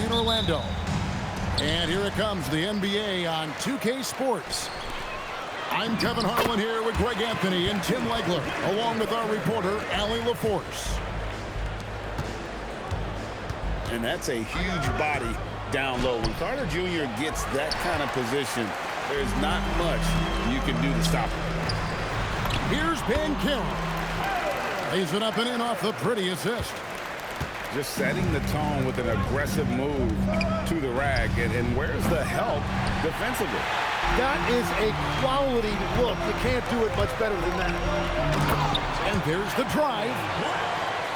in Orlando. And here it comes, the NBA on 2K Sports. I'm Kevin Harlan here with Greg Anthony and Tim Legler, along with our reporter, Allie LaForce. And that's a huge body down low. When Carter Jr. gets that kind of position, there's not much you can do to stop him. Here's Ben Carroll. Lays it up and in off the pretty assist. Just setting the tone with an aggressive move to the rag. And where's the help defensively? That is a quality look. You can't do it much better than that. And there's the drive.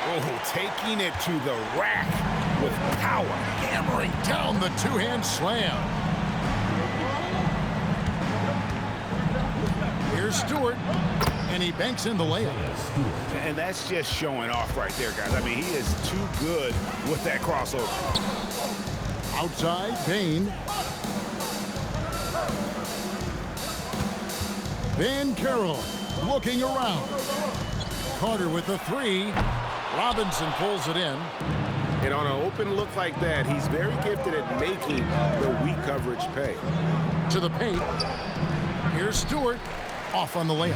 Oh, taking it to the rack with power. Hammering down the two-hand slam. Here's Stewart. And he banks in the layup. And that's just showing off right there, guys. I mean, he is too good with that crossover. Outside, Payne. Van Carroll looking around. Carter with the three. Robinson pulls it in. And on an open look like that, he's very gifted at making the weak coverage pay. To the paint. Here's Stewart. Off on the layup.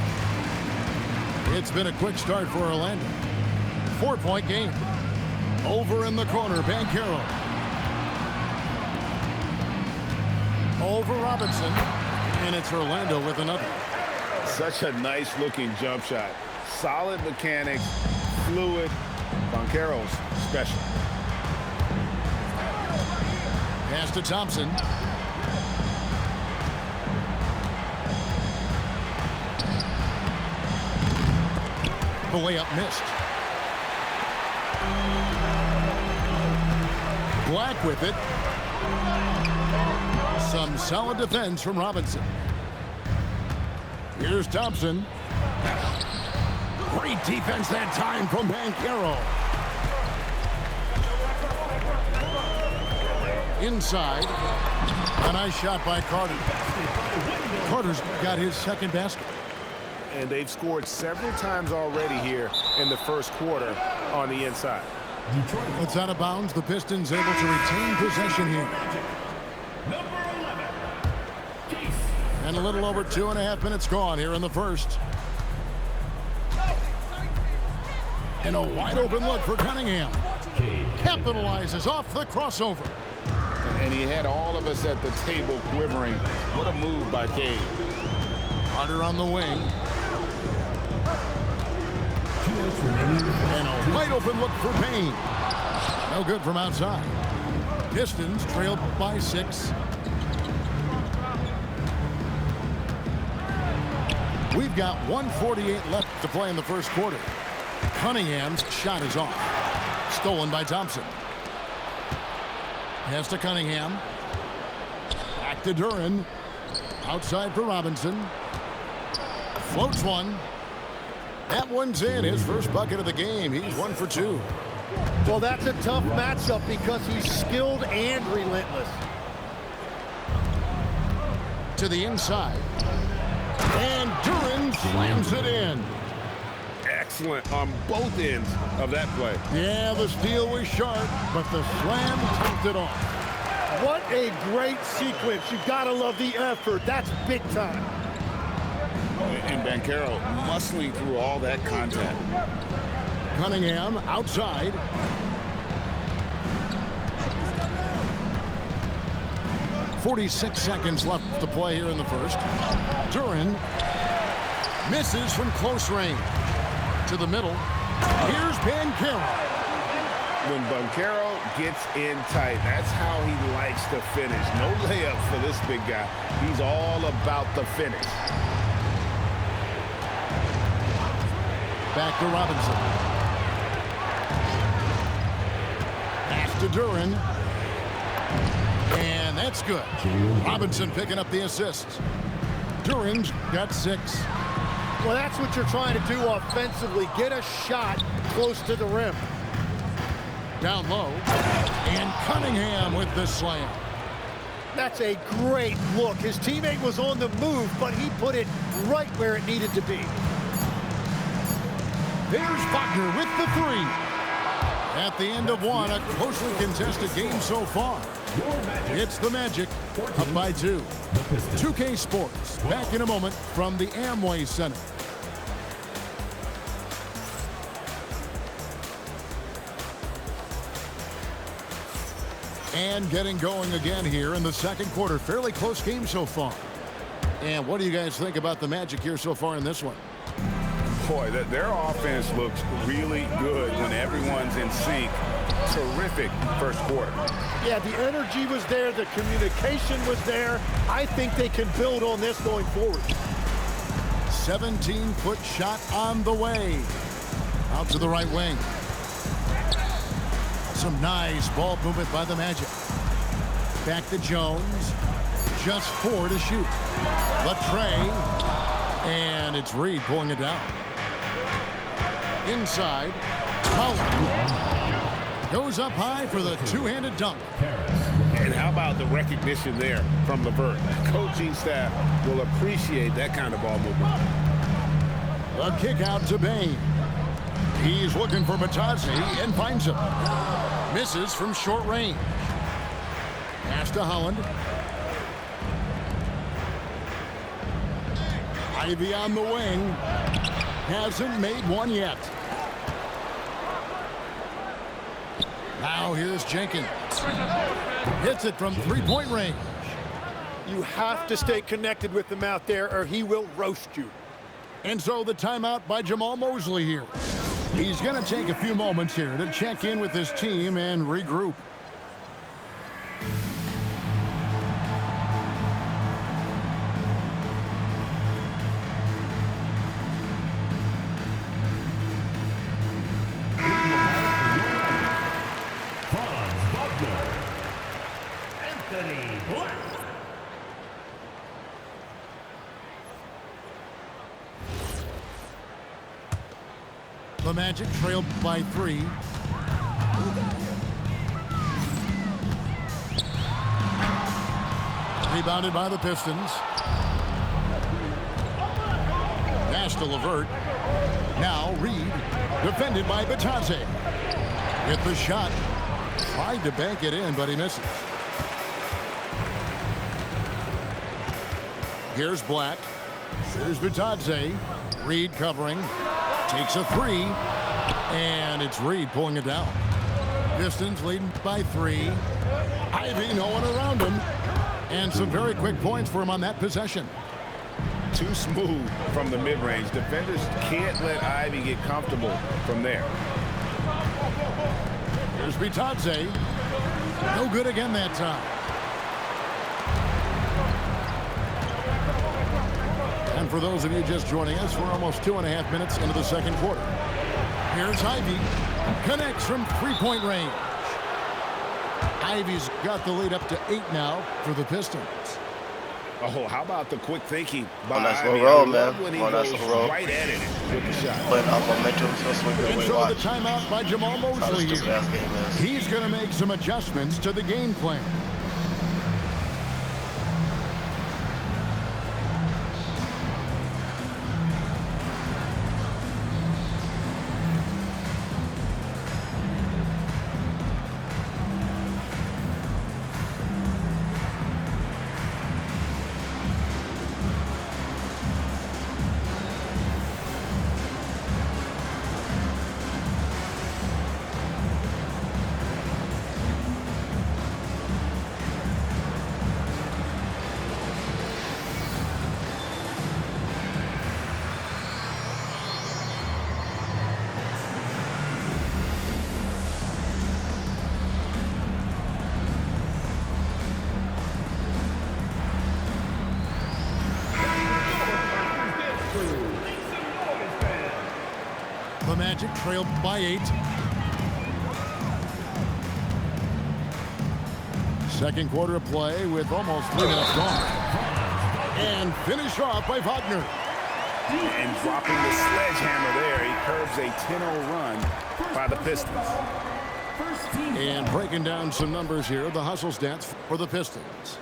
It's been a quick start for Orlando. 4-point game. Over in the corner, Van Carroll. Over Robinson. And it's Orlando with another. Such a nice-looking jump shot. Solid mechanics, fluid. Banchero's special. Pass to Thompson. The layup missed. Black with it. Some solid defense from Robinson. Here's Thompson. Great defense that time from Van Carroll. Inside. A nice shot by Carter. Carter's got his second basket. And they've scored several times already here in the first quarter on the inside. It's out of bounds. The Pistons able to retain possession here. And a little over 2.5 minutes gone here in the first. And a wide open look for Cunningham. Capitalizes off the crossover. And he had all of us at the table quivering. What a move by Cade. Carter on the wing. And a wide open look for Payne. No good from outside. Pistons trailed by 6. We've got 1:48 left to play in the first quarter. Cunningham's shot is off. Stolen by Thompson. Pass to Cunningham. Back to Duran. Outside for Robinson. Floats one. That one's in. His first bucket of the game. He's 1 for 2. Well, that's a tough matchup because he's skilled and relentless. To the inside. And Duran slams it in. Excellent on both ends of that play. Yeah, the steal was sharp, but the slam topped it off. What a great sequence. You gotta love the effort. That's big time. And Banchero muscling through all that contact. Cunningham outside. .46 seconds left to play here in the first. Duran misses from close range. To the middle. Here's Banchero. When Banchero gets in tight, that's how he likes to finish. No layup for this big guy. He's all about the finish. Back to Robinson. Pass to Duran. And that's good. Robinson picking up the assists. Duran's got 6. Well, that's what you're trying to do offensively. Get a shot close to the rim. Down low. And Cunningham with the slam. That's a great look. His teammate was on the move, but he put it right where it needed to be. There's Wagner with the 3. At the end of one, a closely contested game so far. It's the Magic up by 2. 2K Sports back in a moment from the Amway Center. And getting going again here in the second quarter. Fairly close game so far. And what do you guys think about the Magic here so far in this one? Boy, their offense looks really good when everyone's in sync. Terrific first quarter. Yeah, the energy was there. The communication was there. I think they can build on this going forward. 17-foot shot on the way. Out to the right wing. Some nice ball movement by the Magic. Back to Jones. Just 4 to shoot. Latrey. And it's Reed pulling it down. Inside. Holland goes up high for the two-handed dunk. And how about the recognition there from LeVert? Coaching staff will appreciate that kind of ball movement. A kick out to Bain. He's looking for Batazzi and finds him. Misses from short range. Pass to Holland. Ivy on the wing. Hasn't made one yet. Now here's Jenkins. Hits it from three-point range. You have to stay connected with him out there or he will roast you. And so the timeout by Jamal Mosley here. He's going to take a few moments here to check in with his team and regroup. The Magic trailed by 3. Rebounded by the Pistons. Pass to LeVert. Now Reed. Defended by Batazzi. With the shot. Tried to bank it in, but he misses. Here's Black. Here's Batazzi. Reed covering. Takes a 3, and it's Reed pulling it down. Pistons leading by 3. Ivy, no one around him. And some very quick points for him on that possession. Too smooth from the mid-range. Defenders can't let Ivy get comfortable from there. Here's Batazzi. No good again that time. And for those of you just joining us, we're almost 2.5 minutes into the second quarter. Here's Ivy. Connects from three-point range. Ivy's got the lead up to 8 now for the Pistons. Oh, how about the quick thinking by nice Ivy? little roll, I love man. when he Nice goes little roll. right at it with the shot. Playing off momentum, so it's a good And way to so the watch. timeout by Jamal How Mosley this here. fast game is. He's going to make some adjustments to the game plan. The Magic trailed by 8. Second quarter of play with almost 3 minutes gone. And finish off by Wagner. And dropping the sledgehammer there, he curbs a 10-0 run by the Pistons. And breaking down some numbers here, the hustle stats for the Pistons.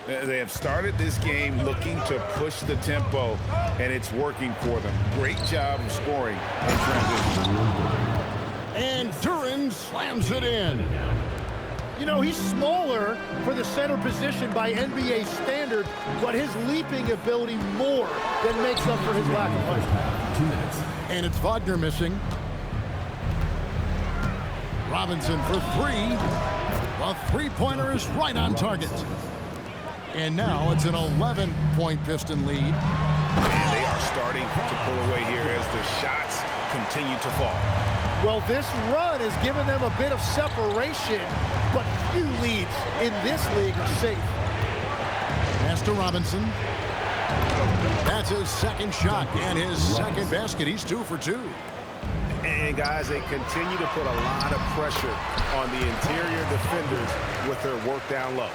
They have started this game looking to push the tempo, and it's working for them. Great job of scoring in transition. And Duran's slams it in. You know, he's smaller for the center position by NBA standards, but his leaping ability more than makes up for his lack of height. 2 minutes. And it's Wagner missing. Robinson for three. The three-pointer is right on target. And now it's an 11-point Piston lead. And they are starting to pull away here as the shots continue to fall. Well, this run has given them a bit of separation, but few leads in this league are safe. Pass to Robinson. That's his second shot and his second basket. He's 2 for 2. And guys, they continue to put a lot of pressure on the interior defenders with their work down low.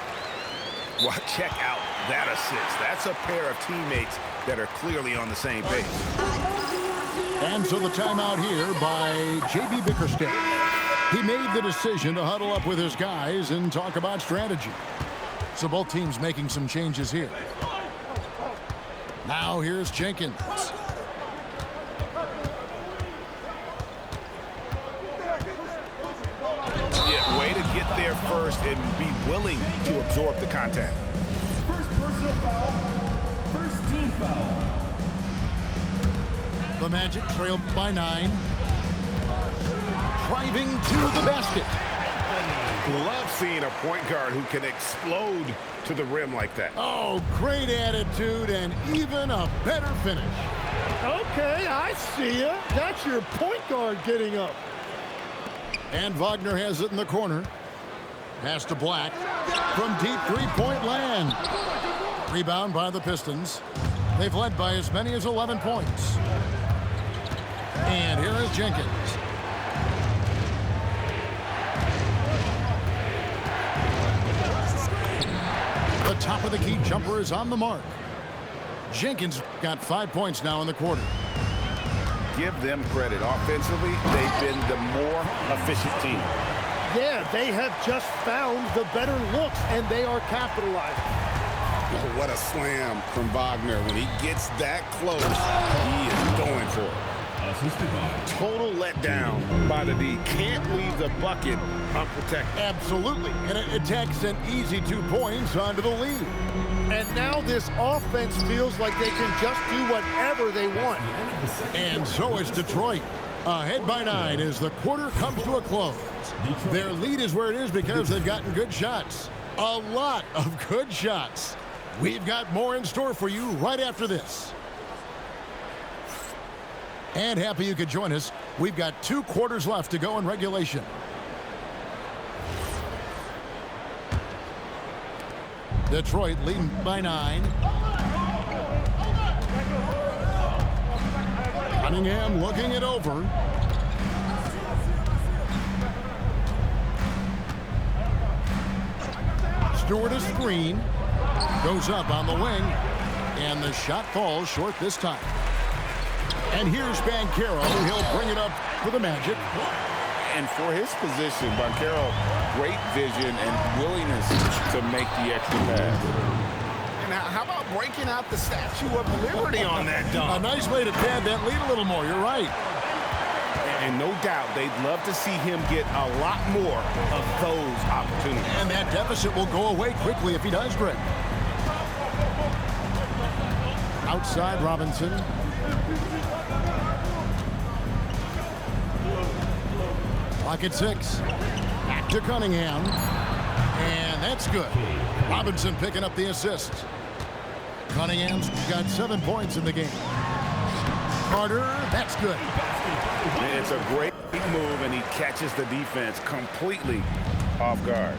Well, check out that assist. That's a pair of teammates that are clearly on the same page. And so the timeout here by J.B. Bickerstaff. He made the decision to huddle up with his guys and talk about strategy. So both teams making some changes here. Now here's Jenkins. Yeah, way to get there first and be willing to absorb the contact. First personal foul. First team foul. The Magic trail by 9. Driving to the basket. Love seeing a point guard who can explode to the rim like that. Oh, great attitude and even a better finish. Okay, I see ya. That's your point guard getting up. And Wagner has it in the corner. Pass to Black from deep three-point land. Rebound by the Pistons. They've led by as many as 11 points. And here is Jenkins. The top of the key jumper is on the mark. Jenkins got 5 points now in the quarter. Give them credit. Offensively, they've been the more efficient team. Yeah, they have just found the better looks, and they are capitalizing. Oh, what a slam from Wagner. When he gets that close, he is going for it. Assisted by. Total letdown by the D. Can't leave the bucket unprotected. Absolutely. And it takes an easy 2 points onto the lead. And now this offense feels like they can just do whatever they want. And so is Detroit. Ahead by 9 as the quarter comes to a close. Their lead is where it is because they've gotten good shots. A lot of good shots. We've got more in store for you right after this. And happy you could join us. We've got 2 quarters left to go in regulation. Detroit leading by 9. Cunningham looking it over. Stewart a screen. Goes up on the wing. And the shot falls short this time. And here's Banchero. He'll bring it up for the Magic. And for his position, Banchero, great vision and willingness to make the extra pass. And how about breaking out the Statue of Liberty on that dunk? A nice way to pad that lead a little more. You're right. And no doubt they'd love to see him get a lot more of those opportunities. And that deficit will go away quickly if he does, Greg. Outside Robinson. Clock at 6. Back to Cunningham. And that's good. Robinson picking up the assist. Cunningham's got 7 points in the game. Carter, that's good. It's a great move, and he catches the defense completely off guard.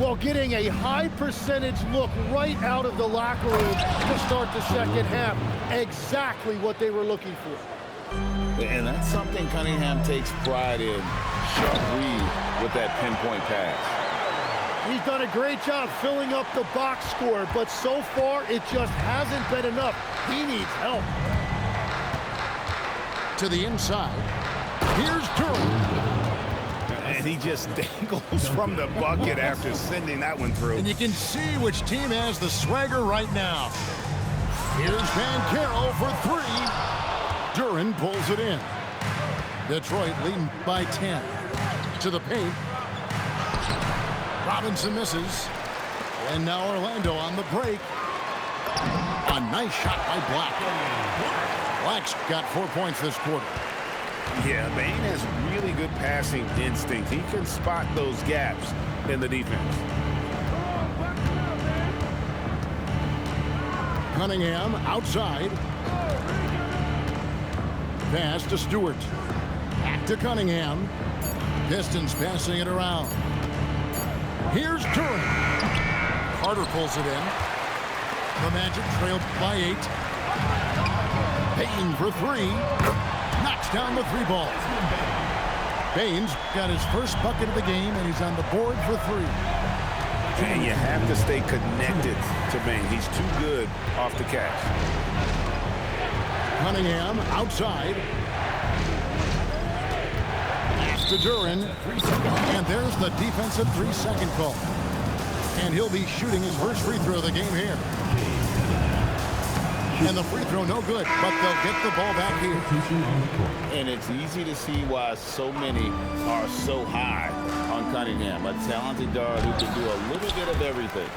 Well, getting a high percentage look right out of the locker room to start the second half. Exactly what they were looking for. And that's something Cunningham takes pride in. Sharp read with that pinpoint pass. He's done a great job filling up the box score, but so far it just hasn't been enough. He needs help. To the inside. Here's Durham. And he just dangles from the bucket after sending that one through. And you can see which team has the swagger right now. Here's Banchero for 3. Duran pulls it in. Detroit leading by 10. To the paint. Robinson misses. And now Orlando on the break. A nice shot by Black. Black's got 4 points this quarter. Yeah, Bain has really good passing instinct. He can spot those gaps in the defense. Cunningham outside. Pass to Stewart. Back to Cunningham. Pistons passing it around. Here's Duran. Carter pulls it in. The Magic trailed by 8. Bain for 3. Knocks down the 3 ball. Bain's got his first bucket of the game, and he's on the board for 3. And you have to stay connected to Bain. He's too good off the catch. Cunningham outside. Pass to Duran. And there's the defensive 3-second call. And he'll be shooting his first free throw of the game here. And the free throw no good, but they'll get the ball back here. And it's easy to see why so many are so high on Cunningham, a talented guard who can do a little bit of everything.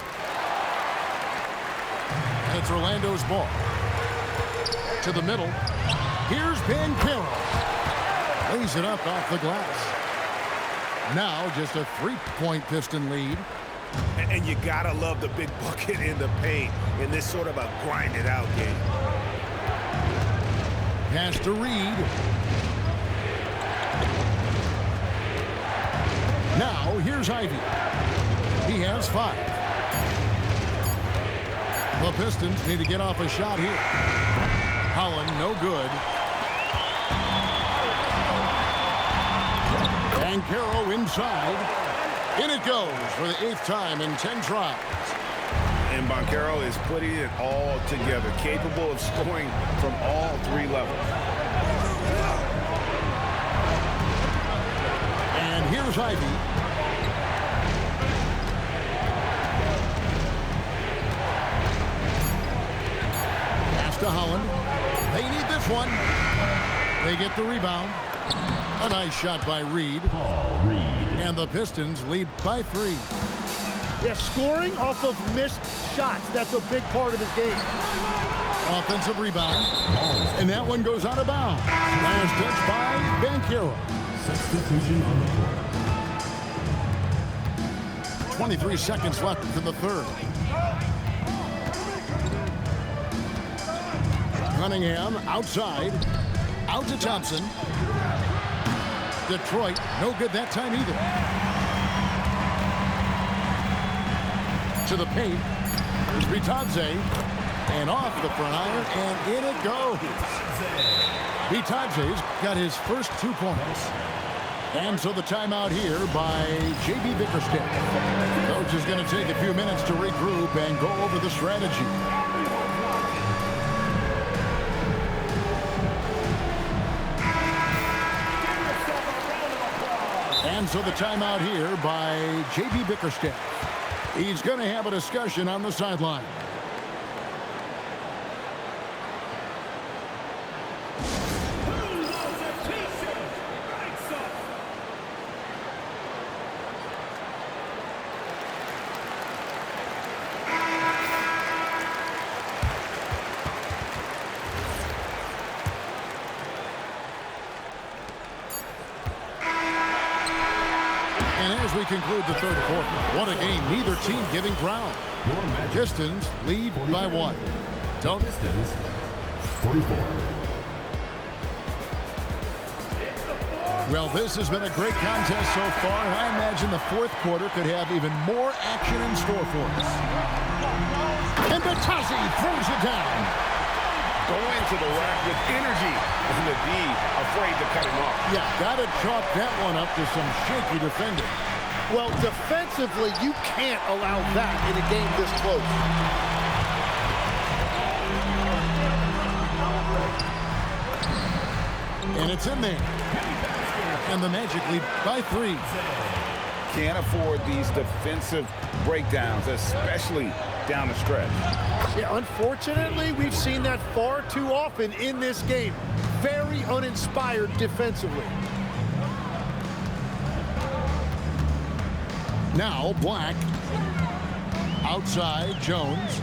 And it's Orlando's ball. To the middle. Here's Banchero. Lays it up off the glass. Now just a 3-point Piston lead. And you gotta love the big bucket in the paint in this sort of a grinded-out game. Pass to Reed. Now here's Ivy. He has 5. The Pistons need to get off a shot here. Holland no good. Banchero inside. In it goes for the 8th time in 10 tries. And Banchero is putting it all together, capable of scoring from all 3 levels. And here's Ivy. Pass to Holland. They need this one. They get the rebound. A nice shot by Reed. And the Pistons lead by 3. Yeah, scoring off of missed shots. That's a big part of his game. Offensive rebound. And that one goes out of bounds. Last touch by Banchero. Substitution on the court. 23 seconds left in the 3rd. Cunningham outside. Out to Thompson. Detroit, no good that time either. To the paint. There's Bitadze. And off the front iron, and in it goes. Bitadze's got his first 2 points. And so the timeout here by J.B. Bickerstaff. Coach is going to take a few minutes to regroup and go over the strategy. And so the timeout here by J.B. Bickerstaff. He's going to have a discussion on the sideline. As we conclude the 3rd quarter, what a game. Neither team giving ground. Pistons lead by 1. Pistons 44. Well, this has been a great contest so far, and I imagine the 4th quarter could have even more action in store for us. And Bitadze throws it down. Going to the rack with energy, and the D afraid to cut him off. Yeah, got to chalk that one up to some shaky defending. Well, defensively, you can't allow that in a game this close. And it's in there. And the Magic lead by 3. Can't afford these defensive breakdowns, especially down the stretch. Yeah, unfortunately, we've seen that far too often in this game. Very uninspired defensively. Now Black. Outside, Jones.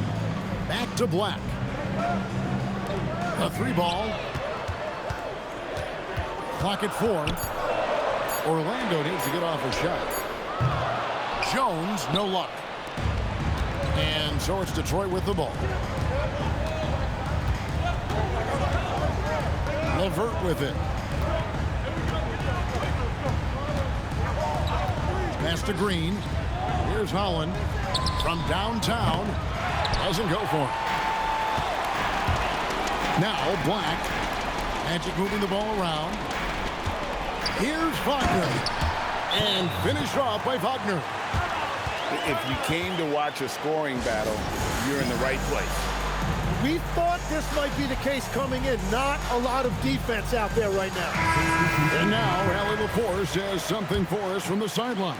Back to Black. A 3-ball. Clock at 4. Orlando needs to get off a shot. Jones, no luck. And so it's Detroit with the ball. Levert with it. Pass to Green. Here's Holland from downtown. Doesn't go for it. Now Black. Magic moving the ball around. Here's Wagner. And finished off by Wagner. If you came to watch a scoring battle, you're in the right place. We thought this might be the case coming in. Not a lot of defense out there right now. And now Allie LaForce has something for us from the sideline.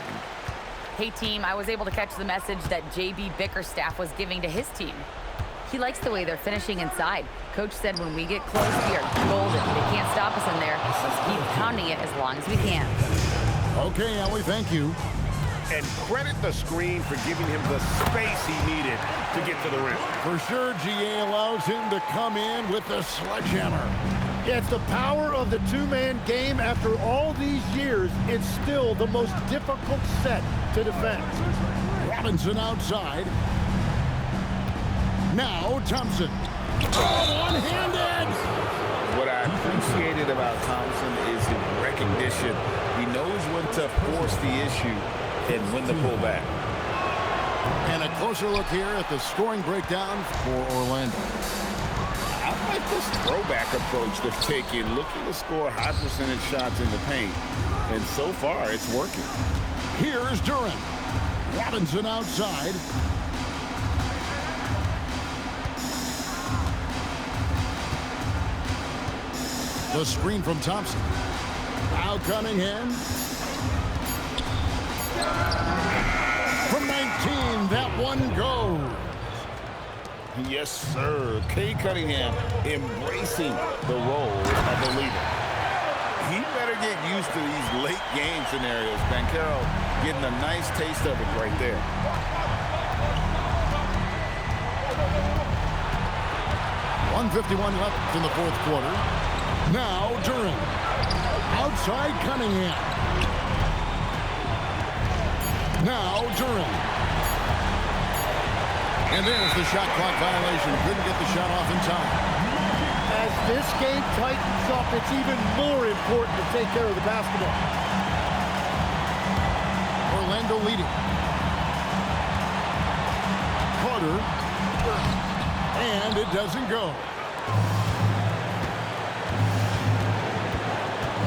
Hey, team, I was able to catch the message that J.B. Bickerstaff was giving to his team. He likes the way they're finishing inside. Coach said when we get close, we are golden. They can't stop us in there. Let's keep pounding it as long as we can. Okay, Allie, thank you. And credit the screen for giving him the space he needed to get to the rim. For sure, GA allows him to come in with the sledgehammer. Yeah, it's the power of the two-man game. After all these years, it's still the most difficult set to defend. Robinson outside. Now Thompson. Oh, one-handed! What I appreciated about Thompson is his recognition. He knows when to force the issue and when to pull back. And a closer look here at the scoring breakdown for Orlando. I like this throwback approach they've taken, looking to score high percentage shots in the paint. And so far, it's working. Here's Duran. Robinson outside. The screen from Thompson. Now Cunningham. From 19, that one goes. Yes, sir. Kay Cunningham embracing the role of a leader. He better get used to these late game scenarios. Banchero getting a nice taste of it right there. .151 left in the fourth quarter. Now Duran. Outside Cunningham. Now Duran. And there's the shot clock violation. Couldn't get the shot off in time. As this game tightens up, it's even more important to take care of the basketball. Orlando leading. Carter. And it doesn't go.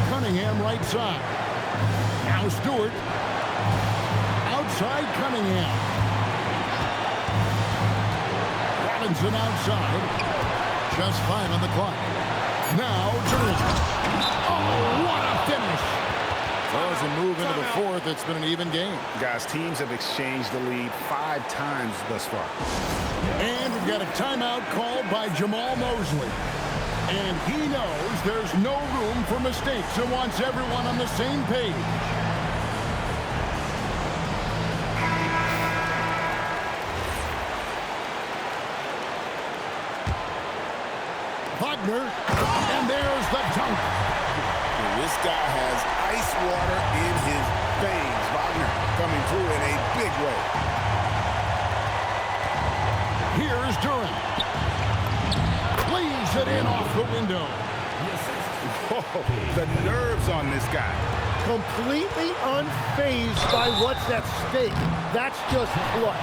Cunningham right side. Now Stewart. Outside Cunningham. Robinson outside. Just 5 on the clock. Now Duran. Oh, what a finish. Well, as we move into the fourth, it's been an even game. Guys, teams have exchanged the lead 5 times thus far. And we've got a timeout called by Jamal Mosley. And he knows there's no room for mistakes and wants everyone on the same page. Wagner, and there's the dunk. This guy has ice water in his veins. Wagner coming through in a big way. Here's Duran. Leaves it in off the window. Whoa, the nerves on this guy. Completely unfazed by what's at stake. That's just clutch.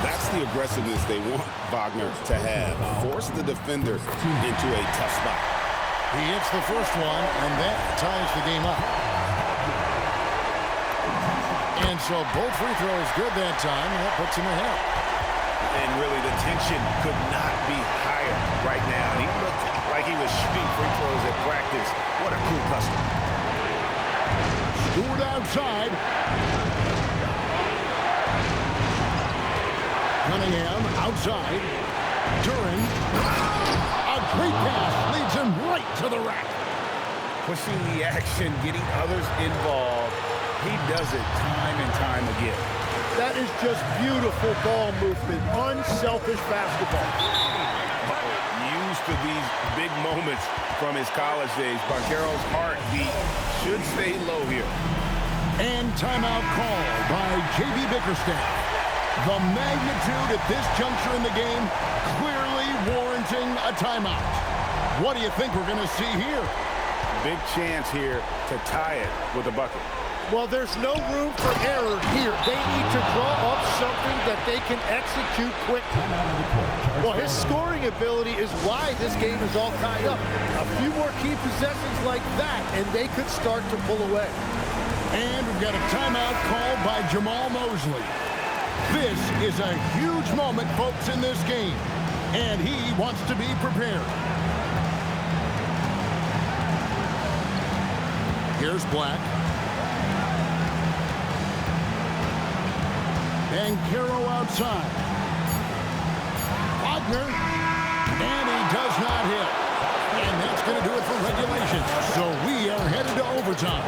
That's the aggressiveness they want Wagner to have. Force the defender into a tough spot. He hits the first one, and that ties the game up. And so both free throws good that time, and that puts him ahead. And really, the tension could not be higher right now. And he looked like he was shooting free throws at practice. What a cool customer. Stewart outside. Cunningham outside. Duran. A great pass leads him right to the rack. Pushing the action, getting others involved. He does it time and time again. That is just beautiful ball movement, unselfish basketball. Used to these big moments from his college days. Banchero's heartbeat should stay low here. And timeout call by J.B. Bickerstaff. The magnitude at this juncture in the game clearly warranting a timeout. What do you think we're going to see here? Big chance here to tie it with a bucket. Well, there's no room for error here. They need to draw up something that they can execute quickly. Well, his scoring ability is why this game is all tied up. A few more key possessions like that, and they could start to pull away. And we've got a timeout called by Jamal Mosley. This is a huge moment, folks, in this game, and he wants to be prepared. Here's Black. And Caro outside. Wagner. And he does not hit. And that's going to do it for regulation. So we are headed to overtime.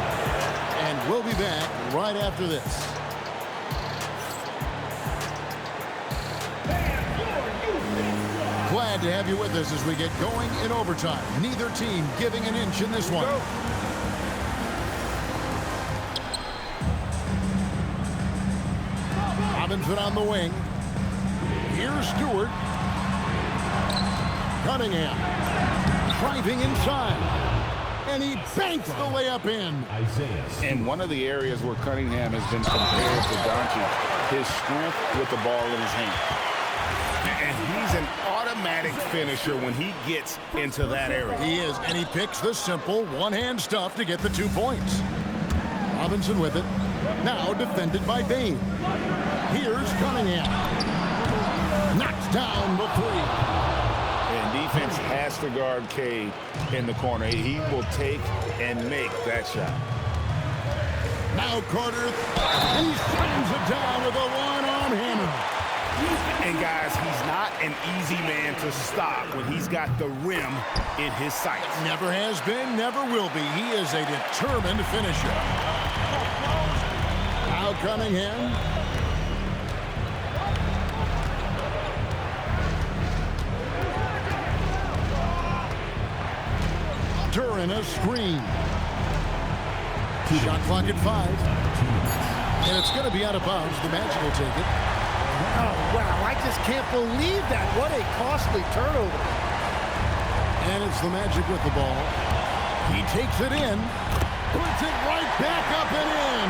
And we'll be back right after this. Glad to have you with us as we get going in overtime. Neither team giving an inch in this one. Robinson on the wing. Here's Stewart. Cunningham driving inside. And he banks the layup in. And one of the areas where Cunningham has been compared to Doncic, his strength with the ball in his hand. And he's an automatic finisher when he gets into that area. He is, and he picks the simple one-hand stuff to get the 2 points. Robinson with it. Now defended by Bain. Here's Cunningham. Knocks down the 3. And defense has to guard Cade in the corner. He will take and make that shot. Now Carter. And he slams it down with a one-arm hammer. And guys, he's not an easy man to stop when he's got the rim in his sights. Never has been, never will be. He is a determined finisher. Now Cunningham. During a screen. Shot clock at 5. And it's going to be out of bounds. The Magic will take it. Oh, wow, I just can't believe that. What a costly turnover. And it's the Magic with the ball. He takes it in, puts it right back up and in.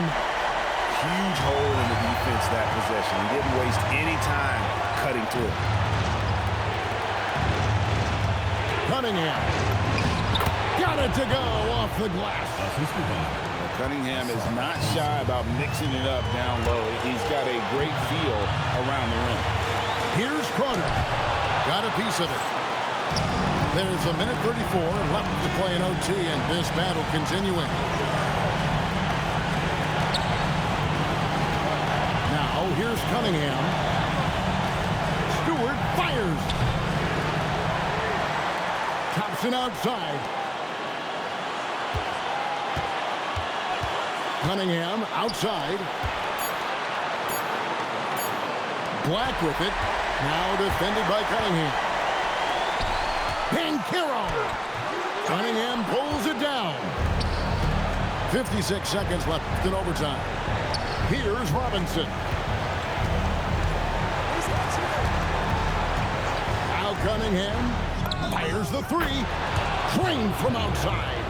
Huge hole in the defense that possession. He didn't waste any time cutting to it. Cunningham. Got it to go off the glass. Cunningham is not shy about mixing it up down low. He's got a great feel around the rim. Here's Carter. Got a piece of it. There's a minute 34 left to play in OT, and this battle continuing. Now, here's Cunningham. Stewart fires. Thompson outside. Cunningham outside. Black with it. Now defended by Cunningham. Banchero. Cunningham pulls it down. 56 seconds left in overtime. Here's Robinson. Now Cunningham fires the 3. Drained from outside.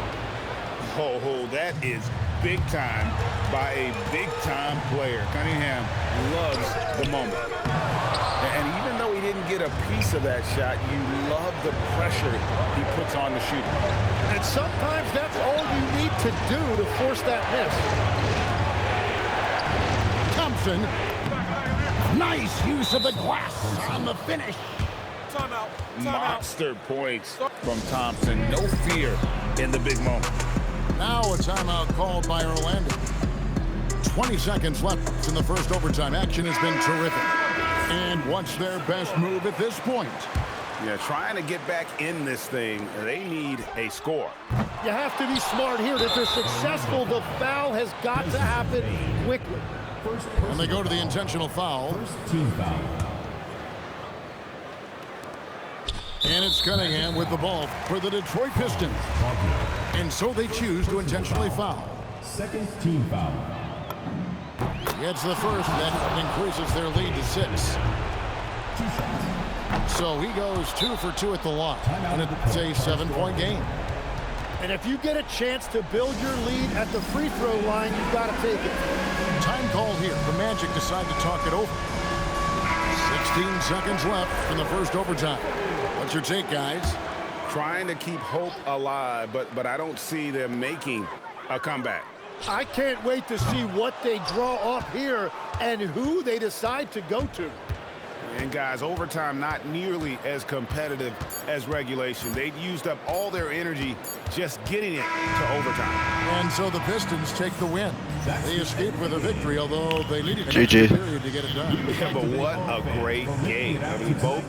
Oh, that is big time by a big-time player. Cunningham loves the moment. And even though he didn't get a piece of that shot, you love the pressure he puts on the shooter. And sometimes that's all you need to do to force that miss. Thompson. Nice use of the glass on the finish. Timeout. Monster points from Thompson. No fear in the big moment. Now a timeout called by Orlando. 20 seconds left in the first overtime. Action has been terrific. And what's their best move at this point? Yeah, trying to get back in this thing, they need a score. You have to be smart here. If they're successful, the foul has got to happen quickly. And they go to the intentional foul. Team foul. And it's Cunningham with the ball for the Detroit Pistons. And so they choose to intentionally foul. Second team foul. It's the first that increases their lead to 6. So he goes 2 for 2 at the line. And it's a 7-point game. And if you get a chance to build your lead at the free throw line, you've got to take it. Time called here. The Magic decide to talk it over. 16 seconds left in the first overtime. What's your take, guys? Trying to keep hope alive, but I don't see them making a comeback. I can't wait to see what they draw up here and who they decide to go to. And guys, overtime not nearly as competitive as regulation. They've used up all their energy just getting it to overtime. And so the Pistons take the win. They escape with a victory, although they needed an GG. extra period to get it done. Yeah, but what a great game. I mean, both